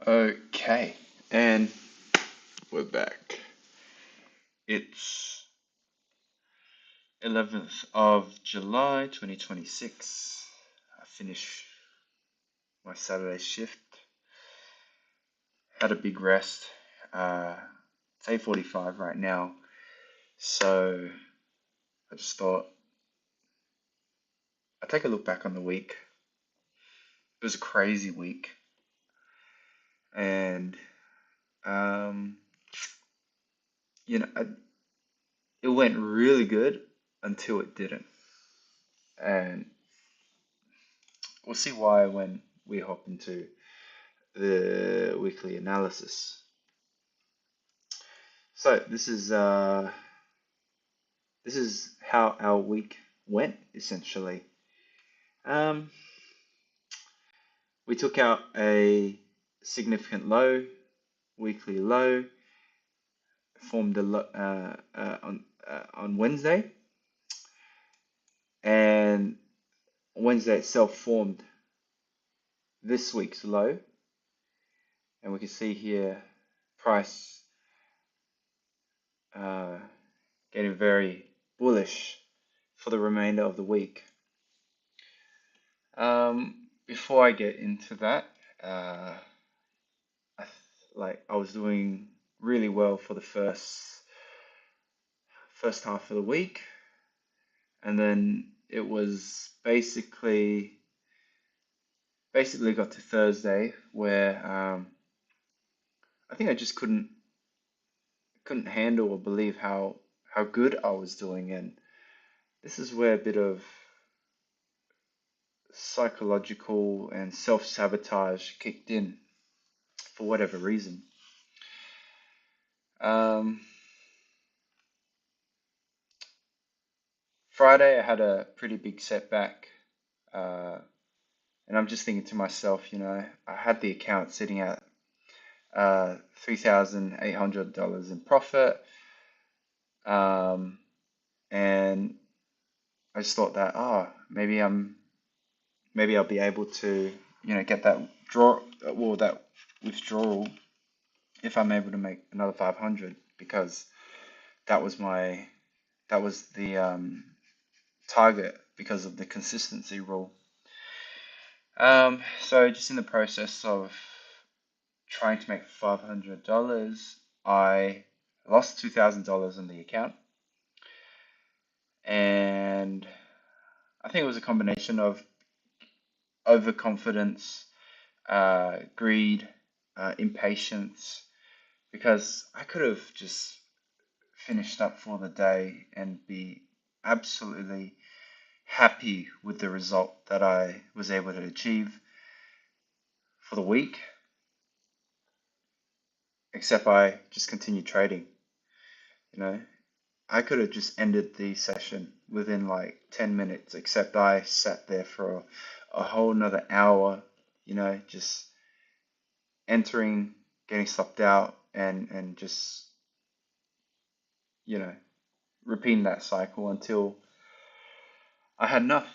Okay, and we're back. It's 11th of July 2026. I finished my Saturday shift, had a big rest. It's 8:45 right now, so I just thought I'd take a look back on the week. It was a crazy week, and um, you know, it went really good until it didn't, and we'll see why when we hop into the weekly analysis. So this is how our week went essentially. Um, we took out a significant low, weekly low, formed on Wednesday, and Wednesday itself formed this week's low, and we can see here price uh, getting very bullish for the remainder of the week. Before I get into that, uh, I was doing really well for the first half of the week, and then it was basically got to Thursday where I think I just couldn't handle or believe how good I was doing, and this is where a bit of psychological and self-sabotage kicked in for whatever reason. Um, Friday, I had a pretty big setback, uh, and I'm just thinking to myself, I had the account sitting at $3,800 in profit, um, and I just thought that, maybe I'll be able to, get that withdrawal if I'm able to make another 500 because that was my that was the target because of the consistency rule. So just in the process of trying to make $500, I lost $2,000 in the account, and I think it was a combination of overconfidence, greed, impatience, because I could have just finished up for the day and be absolutely happy with the result that I was able to achieve for the week, except I just continued trading. You know, I could have just ended the session within like 10 minutes, except I sat there for a whole another hour, just entering, getting stopped out, and just, you know, repeating that cycle until I had enough.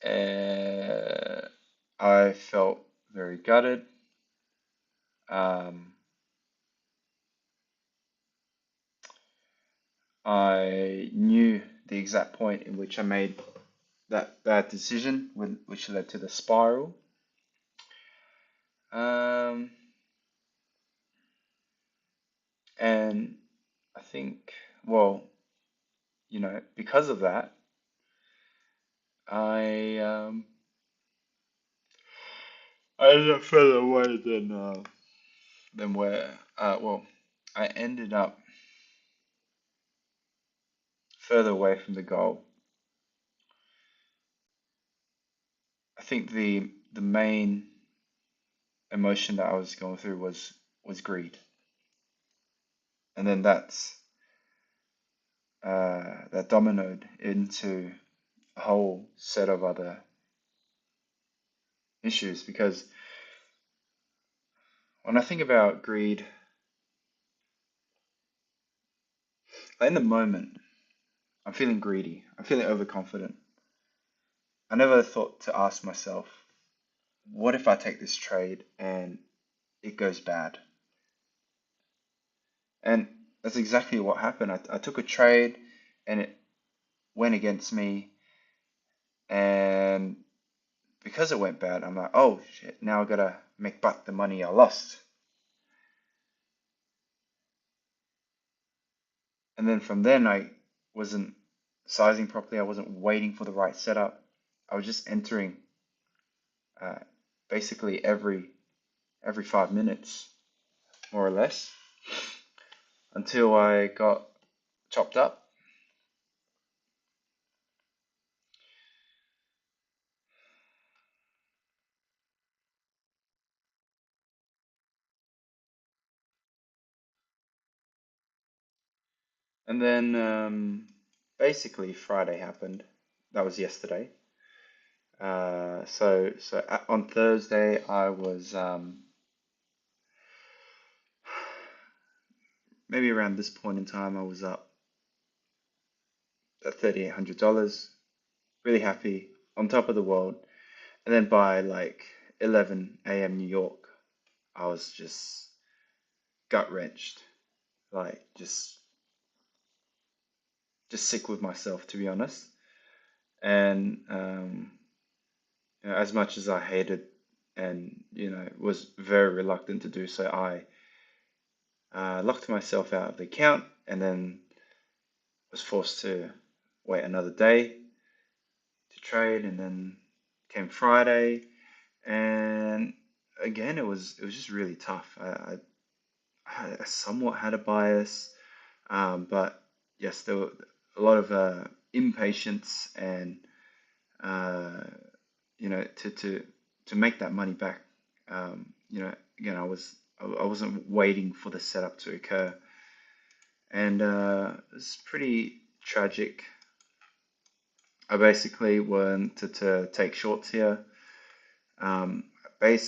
Uh, I felt very gutted. Um, I knew the exact point in which I made that bad decision, which led to the spiral. Um, and I think, well, because of that, I I ended up further away than where I ended up further away from the goal. I think the main emotion that I was going through was greed, and then that dominoed into a whole set of other issues. Because when I think about greed, like in the moment, I'm feeling greedy. I'm feeling overconfident. I never thought to ask myself, what if I take this trade and it goes bad? And that's exactly what happened. I took a trade and it went against me, and because it went bad, I'm like, oh shit, now I gotta make back the money I lost. And then from then, I wasn't sizing properly. I wasn't waiting for the right setup. I was just entering uh, basically every 5 minutes, more or less, until I got chopped up. And then basically Friday happened. That was yesterday. On Thursday I was maybe around this point in time I was up at $3,800, really happy, on top of the world. And then by like 11 a.m. New York, I was just gut wrenched, like just sick with myself, to be honest. And as much as I hated and was very reluctant to do so, I locked myself out of the account and then was forced to wait another day to trade. And then came Friday, and again it was just really tough. I somewhat had a bias, but yes, there were a lot of impatience and uh, to make that money back. Again, I wasn't waiting for the setup to occur, and it's pretty tragic. I basically wanted to take shorts here. Um, I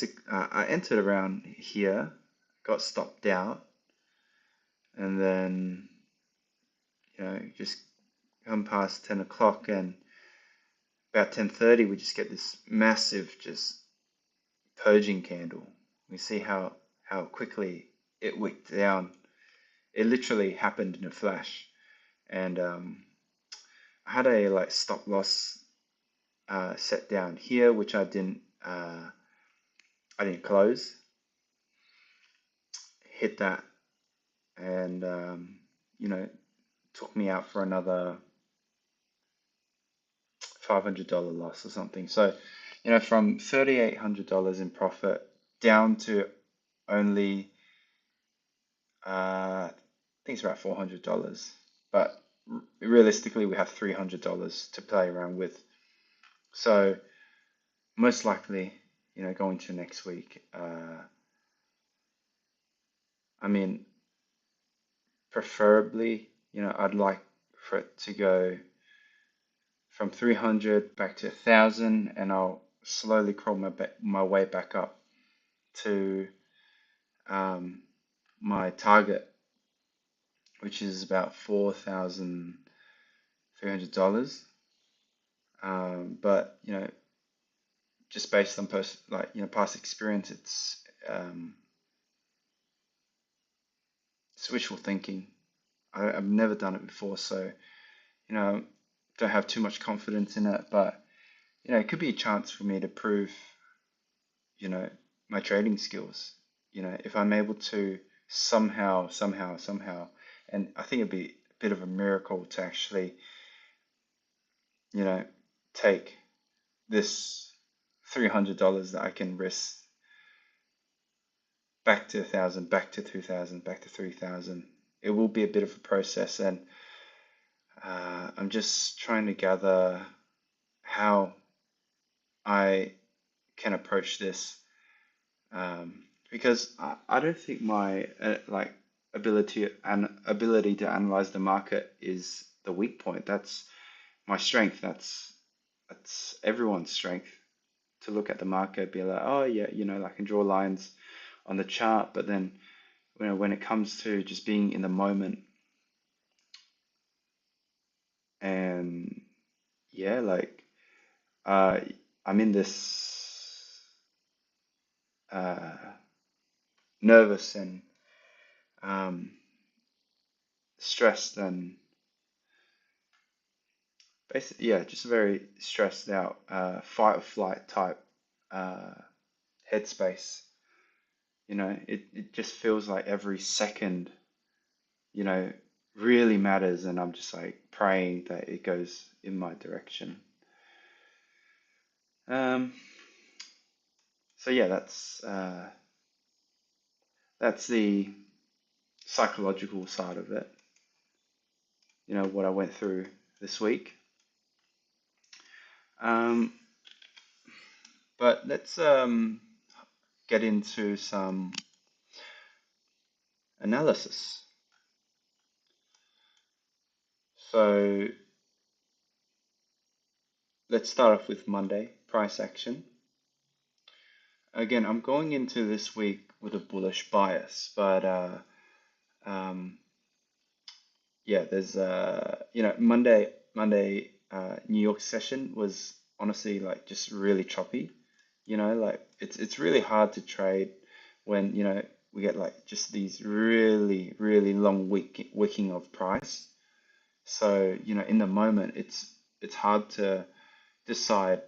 entered around here, got stopped out, and then just come past 10 o'clock, and about 10:30 we just get this massive just purging candle. We see how quickly it wicked down. It literally happened in a flash, and I had a like stop loss set down here, which I didn't close. Hit that, and you know took me out for another $500 loss or something. So, from $3,800 in profit down to only, I think it's about $400. But realistically, we have $300 to play around with. So, most likely, going to next week, I mean, preferably, I'd like for it to go from 300 back to 1,000, and I'll slowly crawl my way back up to um, my target, which is about $4,300. But just based on past experience, it's wishful thinking. I've never done it before, so you know don't have too much confidence in it. But it could be a chance for me to prove you know my trading skills. If I'm able to somehow, and I think it'd be a bit of a miracle to actually you know take this $300 that I can risk back to 1,000, back to 2,000, back to 3,000. It will be a bit of a process, and I'm just trying to gather how I can approach this, because I don't think my ability to analyze the market is the weak point. That's my strength. That's everyone's strength, to look at the market, be like, oh yeah, I can draw lines on the chart, but then when it comes to just being in the moment and yeah, like uh, I'm in this. uh, nervous and um, stressed and basically, yeah, just very stressed out, fight or flight type uh, headspace. It just feels like every second, you know, really matters, and I'm just like praying that it goes in my direction. Um, so yeah, that's the psychological side of it. What I went through this week. Um, but let's get into some analysis. So let's start off with Monday, price action. Again, I'm going into this week with a bullish bias, but um, yeah, there's Monday New York session was honestly like just really choppy. Like it's really hard to trade when we get like just these really really long wicking of price. So in the moment it's hard to decide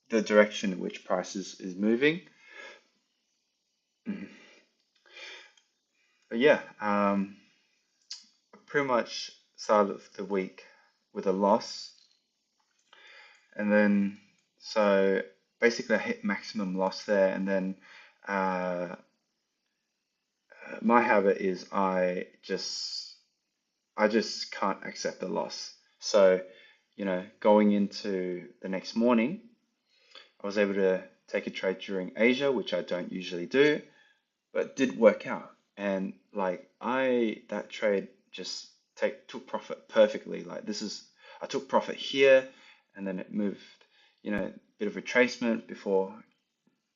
the direction in which price is moving. But yeah, I pretty much started the week with a loss, and then so basically I hit maximum loss there, and then uh, my habit is I just can't accept the loss. So going into the next morning, I was able to take a trade during Asia, which I don't usually do, but it did work out. And like that trade just took profit perfectly. Like I took profit here, and then it moved, bit of retracement before,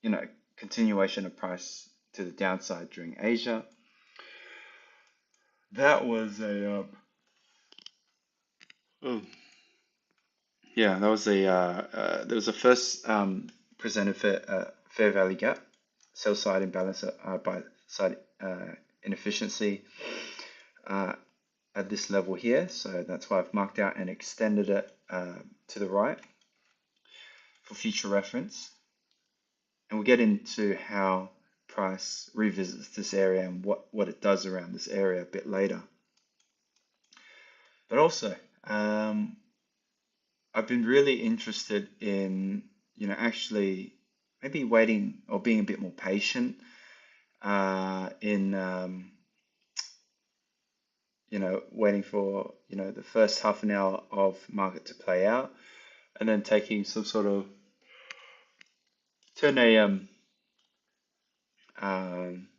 you know, continuation of price to the downside during Asia. That was oh, yeah, that was there was a first presented fair value gap, sell side imbalance, buy side inefficiency uh, at this level here. So that's why I've marked out and extended it to the right for future reference. And we'll get into how price revisits this area and what it does around this area a bit later. But also, I've been really interested in, actually maybe waiting or being a bit more patient in, waiting for, the first half an hour of market to play out, and then taking some sort of 10 a.m.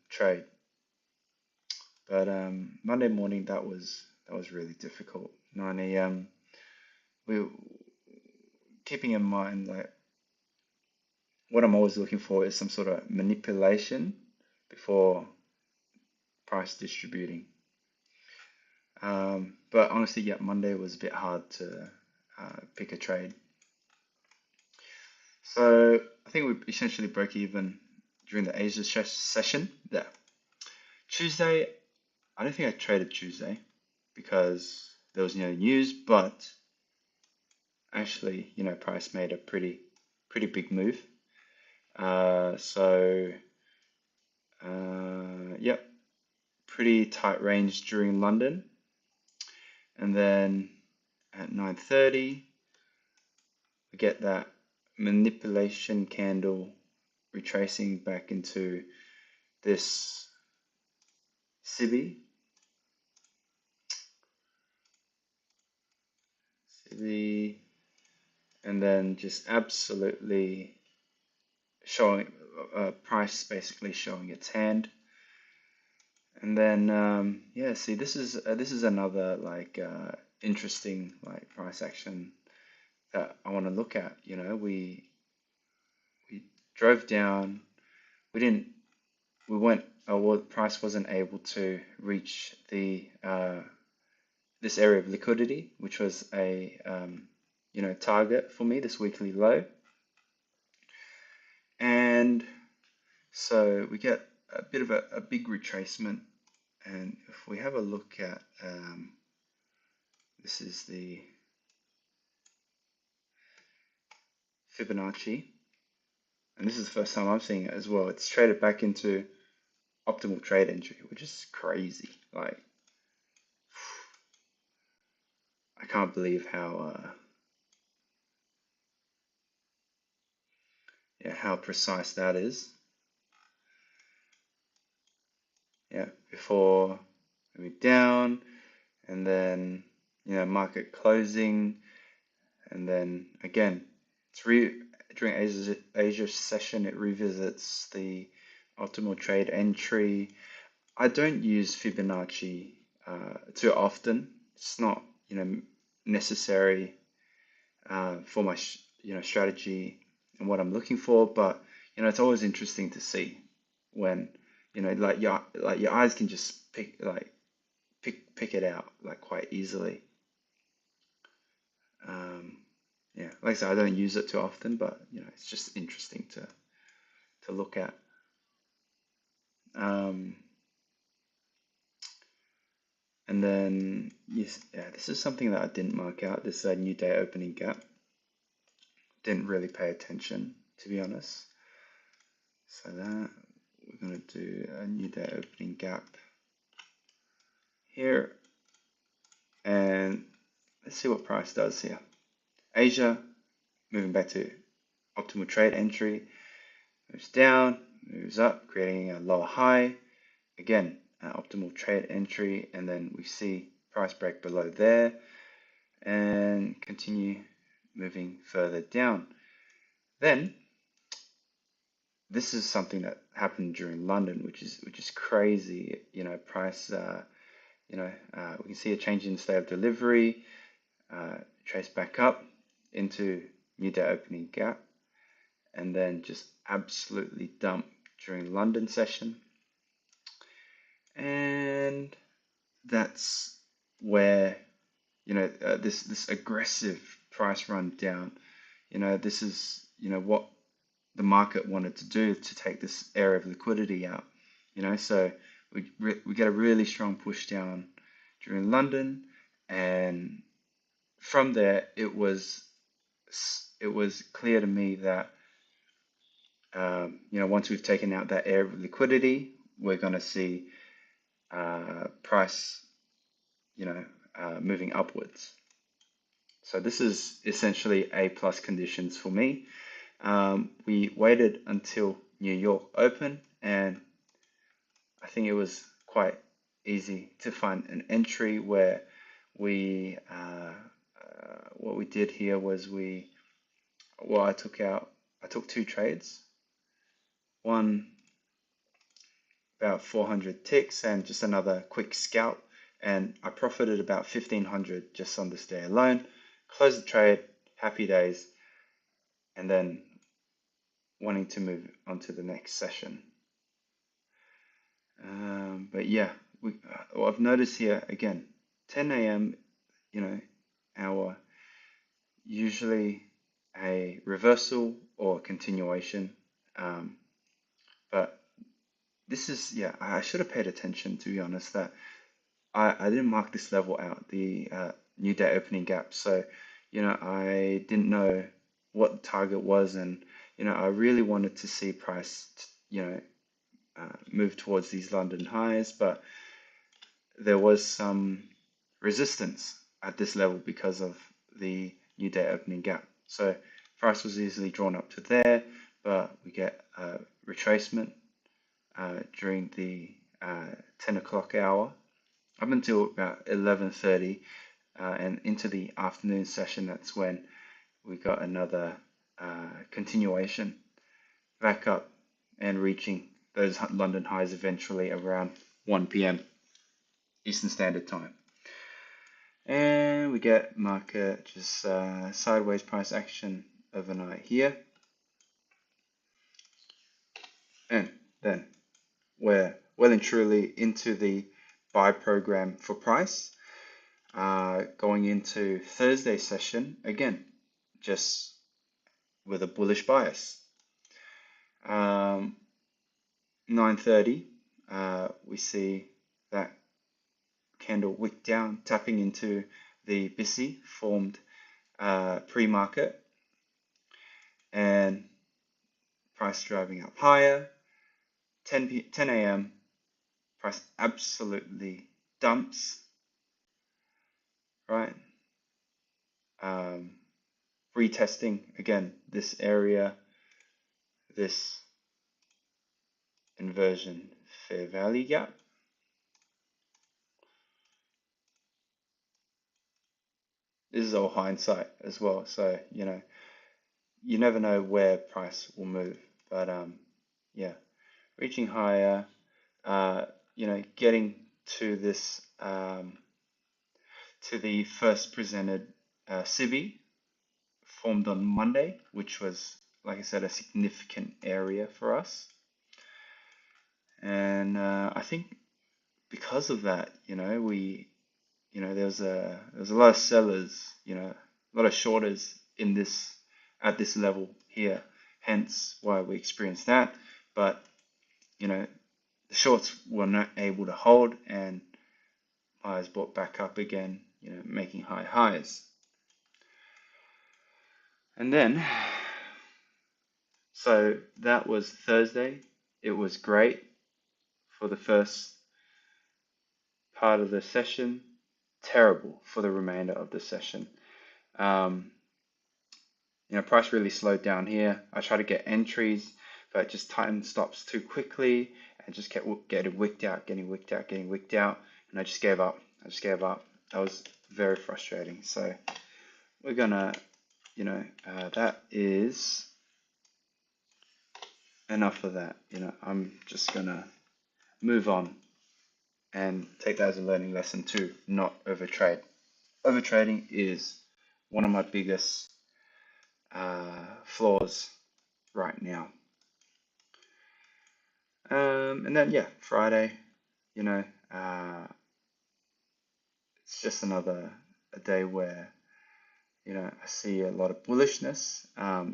Trade. But Monday morning that was really difficult. 9 a.m. We keeping in mind like what I'm always looking for is some sort of manipulation before price distributing. But honestly, yeah, Monday was a bit hard to pick a trade. So I think we essentially broke even during the Asia session. Yeah. Tuesday, I don't think I traded Tuesday because there was no news, but actually, price made a pretty big move. So yep, pretty tight range during London, and then at 9:30 we get that manipulation candle retracing back into this CB, and then just absolutely showing price basically showing its hand. And then yeah, see this is another like interesting like price action that I want to look at. We drove down. We didn't. We went. Well, price wasn't able to reach the this area of liquidity, which was a target for me, this weekly low. And So we get a bit of a big retracement, and if we have a look at this is the Fibonacci, and this is the first time I'm seeing it as well. It's traded back into optimal trade entry, which is crazy. Like, I can't believe how precise that is. Yeah, before we down, and then market closing, and then again during Asia session it revisits the optimal trade entry. I don't use Fibonacci too often. It's not necessary for my strategy and what I'm looking for, but it's always interesting to see when like your eyes can just pick it out like quite easily. Yeah, like I said, I don't use it too often, but it's just interesting to look at. Um, and then yes, yeah, this is something that I didn't mark out. This new day opening gap. Didn't really pay attention, to be honest. So that we're gonna do a new day opening gap here, and let's see what price does here. Asia moving back to optimal trade entry, moves down, moves up, creating a lower high. Again, optimal trade entry, and then we see price break below there and continue moving further down. Then this is something that happened during London, which is crazy. Price. We can see a change in state of delivery, trace back up into new day opening gap, and then just absolutely dump during London session. And that's where this aggressive price run down. This is what the market wanted to do to take this area of liquidity out. So we get a really strong push down during London, and from there it was clear to me that once we've taken out that area of liquidity, we're going to see price moving upwards. So this is essentially A plus conditions for me. We waited until New York open, and I think it was quite easy to find an entry where we what we did here was I took two trades, one about 400 ticks and just another quick scalp, and I profited about 1500 just on this day alone. Closed the trade, happy days, and then wanting to move on to the next session. But yeah, what I've noticed here again, 10 a.m. hour, usually a reversal or continuation. But this is, I should have paid attention, to be honest, that I didn't mark this level out, the new day opening gap. So, I didn't know what the target was, and, I really wanted to see price, move towards these London highs, but there was some resistance at this level because of the new day opening gap. So price was easily drawn up to there, but we get a retracement during the 10 o'clock hour up until about 11:30 and into the afternoon session. That's when we got another continuation back up and reaching those London highs eventually around 1 p.m. Eastern Standard Time. And we get market just sideways price action overnight here. And then we're well and truly into the buy program for price. Going into Thursday session, again, just with a bullish bias. 9:30, we see that candle wick down, tapping into the BISI formed pre-market, and price driving up higher. 10 a.m. price absolutely dumps, right? Retesting again this area, this inversion fair value gap. This is all hindsight as well, so you never know where price will move, but yeah, reaching higher, getting to this to the first presented CB formed on Monday, which was, like I said, a significant area for us. And I think because of that, there was a lot of sellers, a lot of shorters in this at this level here, hence why we experienced that. But the shorts were not able to hold, and buyers bought back up again, making high highs. And then, so that was Thursday. It was great for the first part of the session, terrible for the remainder of the session. Price really slowed down here. I tried to get entries, but it just tightened stops too quickly and just kept getting wicked out, and I just gave up. That was very frustrating. So we're gonna, that is enough of that. I'm just gonna move on and take that as a learning lesson to not overtrade. Overtrading is one of my biggest flaws right now. And then yeah, Friday, it's just another a day where I see a lot of bullishness, a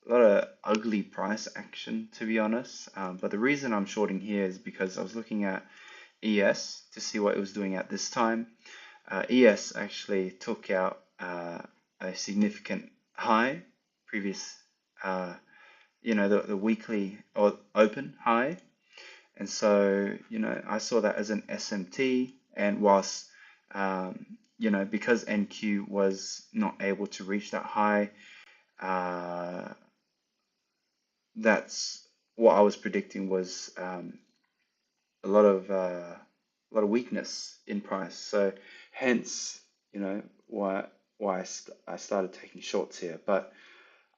lot of ugly price action, to be honest. But the reason I'm shorting here is because I was looking at ES to see what it was doing at this time. ES actually took out a significant high, previous, the weekly or open high. And so, I saw that as an SMT, and whilst, because NQ was not able to reach that high, that's what I was predicting was a lot of weakness in price. So hence, why I started taking shorts here. But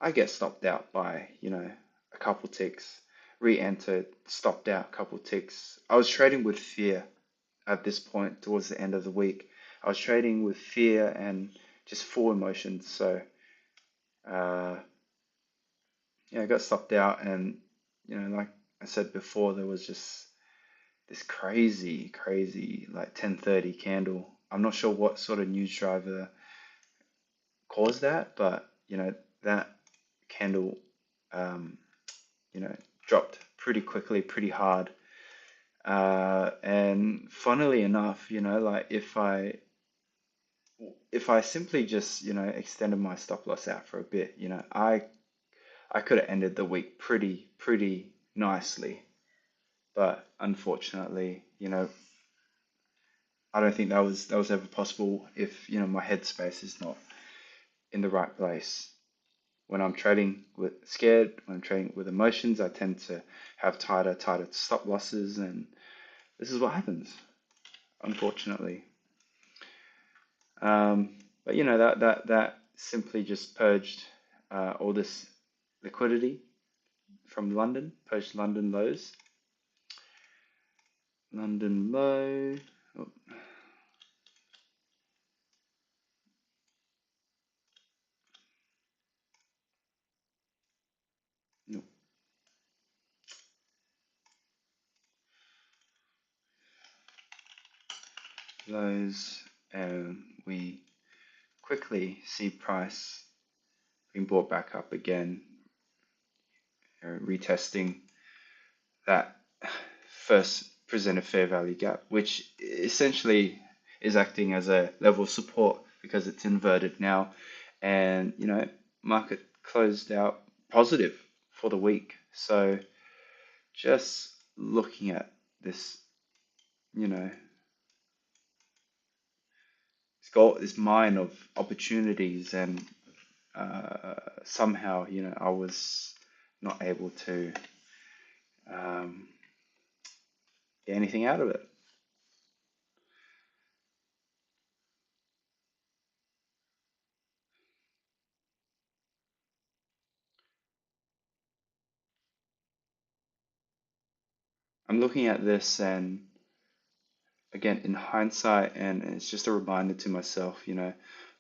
I get stopped out by a couple ticks, re-entered, stopped out a couple ticks. I was trading with fear at this point towards the end of the week. I was trading with fear and just full emotions. So I got stopped out, and like I said before, there was just this crazy like 10:30 candle. I'm not sure what sort of news driver caused that, but that candle dropped pretty quickly, pretty hard. And funnily enough, like if I simply just extended my stop loss out for a bit, I could have ended the week pretty nicely. But unfortunately, I don't think that was ever possible if my headspace is not in the right place. When I'm trading with scared, when I'm trading with emotions, I tend to have tighter stop losses, and this is what happens, unfortunately. But that simply just purged all this liquidity from London, purged London lows. London low. Oh, no, lows, and we quickly see price being brought back up again, retesting that first presented fair value gap, which essentially is acting as a level of support because it's inverted now. And, market closed out positive for the week. So just looking at this, you know, this mine of opportunities, and somehow, I was not able to um, get anything out of it. I'm looking at this, and again, in hindsight, and it's just a reminder to myself,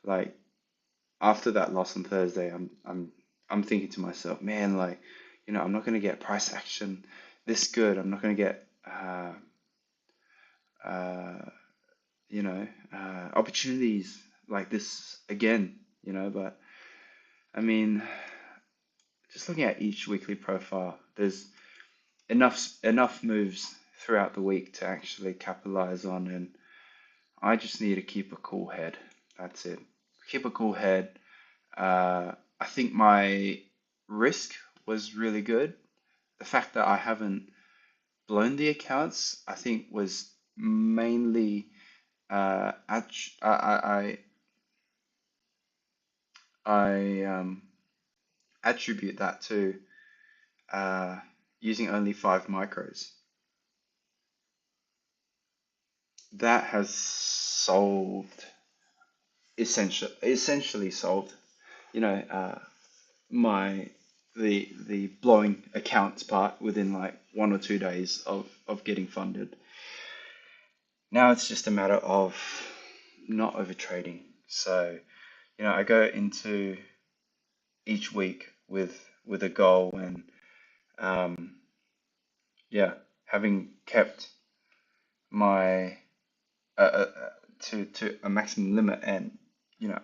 like after that loss on Thursday, I'm thinking to myself, man, like, I'm not going to get price action this good. I'm not going to get uh, opportunities like this again, but I mean, just looking at each weekly profile, there's enough moves throughout the week to actually capitalize on, and I just need to keep a cool head. That's it. Keep a cool head. I think my risk was really good. The fact that I haven't blown the accounts, I think, was mainly I attribute that to uh, using only 5 micros. That has essentially solved, you know, uh, my the blowing accounts part within like 1 or 2 days of getting funded. Now it's just a matter of not over trading. So, I go into each week with a goal, and um, yeah, having kept my to a maximum limit, and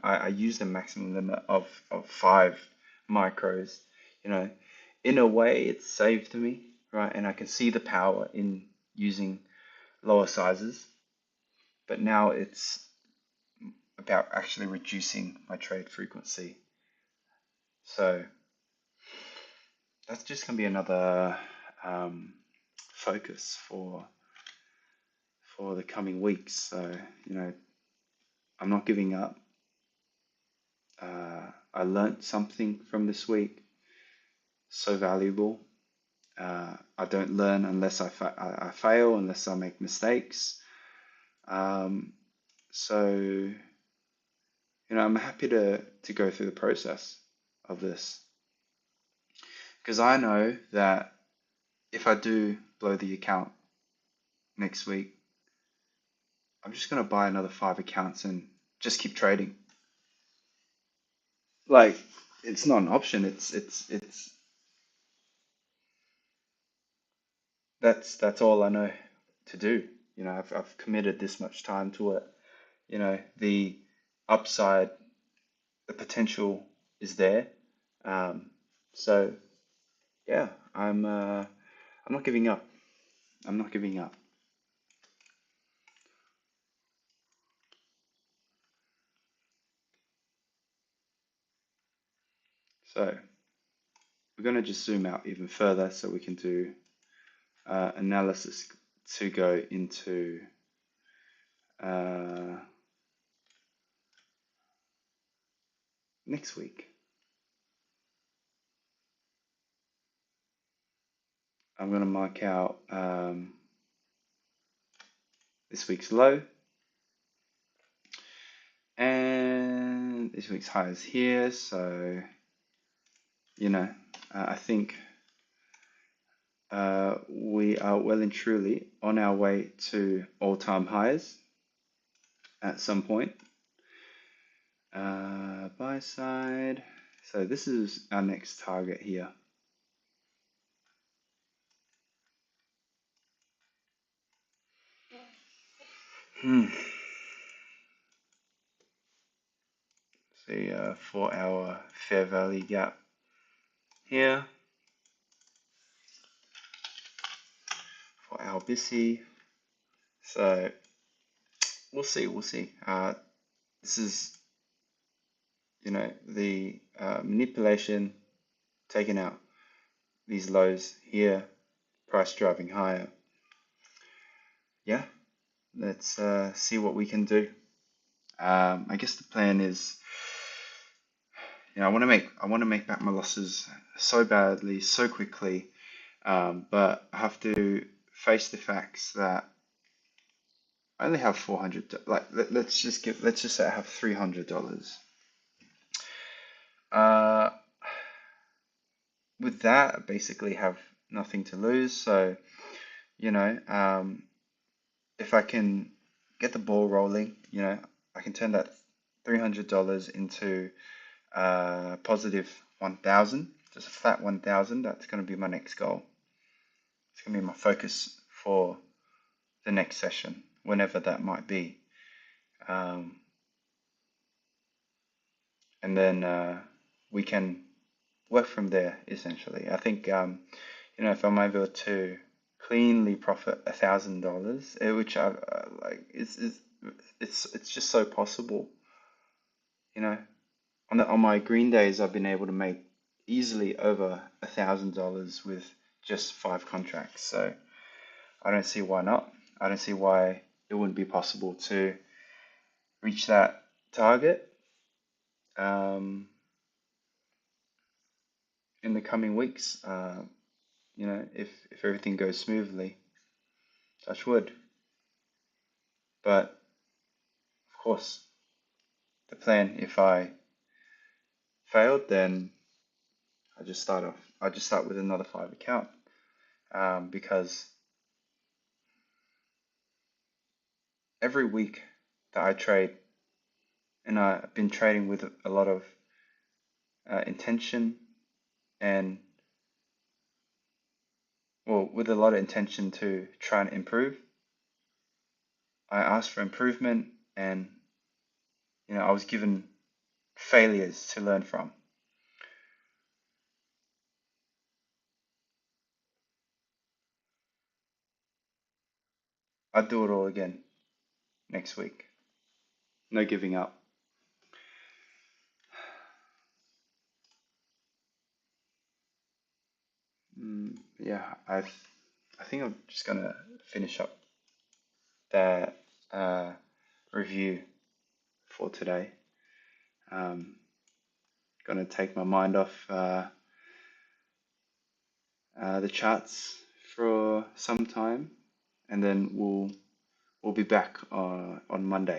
I use the maximum limit of 5 micros. You know, in a way, it's saved me, right? And I can see the power in using lower sizes, but now it's about actually reducing my trade frequency. So that's just gonna be another focus for the coming weeks. So, I'm not giving up. I learned something from this week, so valuable. I don't learn unless I fail, unless I make mistakes. Um, so, I'm happy to go through the process of this, because I know that if I do blow the account next week, I'm just gonna buy another 5 accounts and just keep trading. Like, it's not an option. It's that's all I know to do. I've committed this much time to it. The upside, the potential is there. Um, so yeah, I'm not giving up. I'm not giving up. So we're gonna just zoom out even further so we can do analysis to go into uh, next week. I'm gonna mark out this week's low, and this week's high is here. So I think we are well and truly on our way to all-time highs at some point. Buy side. So this is our next target here. See, 4-hour fair value gap here. or our BISI. So we'll see. We'll see. This is, the manipulation, taking out these lows here, price driving higher. Yeah, let's see what we can do. I guess the plan is, I want to make back my losses so badly, so quickly, but I have to face the facts that I only have 400. Like, let's just say I have $300. Uh, with that, I basically have nothing to lose. So, you know, um, if I can get the ball rolling, I can turn that $300 into positive 1,000, just a flat 1,000. That's going to be my next goal. It's going to be my focus for the next session, whenever that might be. Um, and then we can work from there, essentially. I think, if I'm able to cleanly profit $1,000, which I like, it's just so possible. On my green days, I've been able to make easily over $1,000 with just 5 contracts. So I don't see why not. I don't see why it wouldn't be possible to reach that target in the coming weeks. If everything goes smoothly, touch wood. But of course, the plan, if I failed, then I just start with another 5 account, because every week that I trade, and I've been trading with a lot of intention and, well, with a lot of intention to try and improve. I asked for improvement, and I was given failures to learn from. I'd do it all again next week. No giving up. Yeah, I think I'm just gonna finish up that review for today. Gonna take my mind off the charts for some time, and then we'll be back on Monday.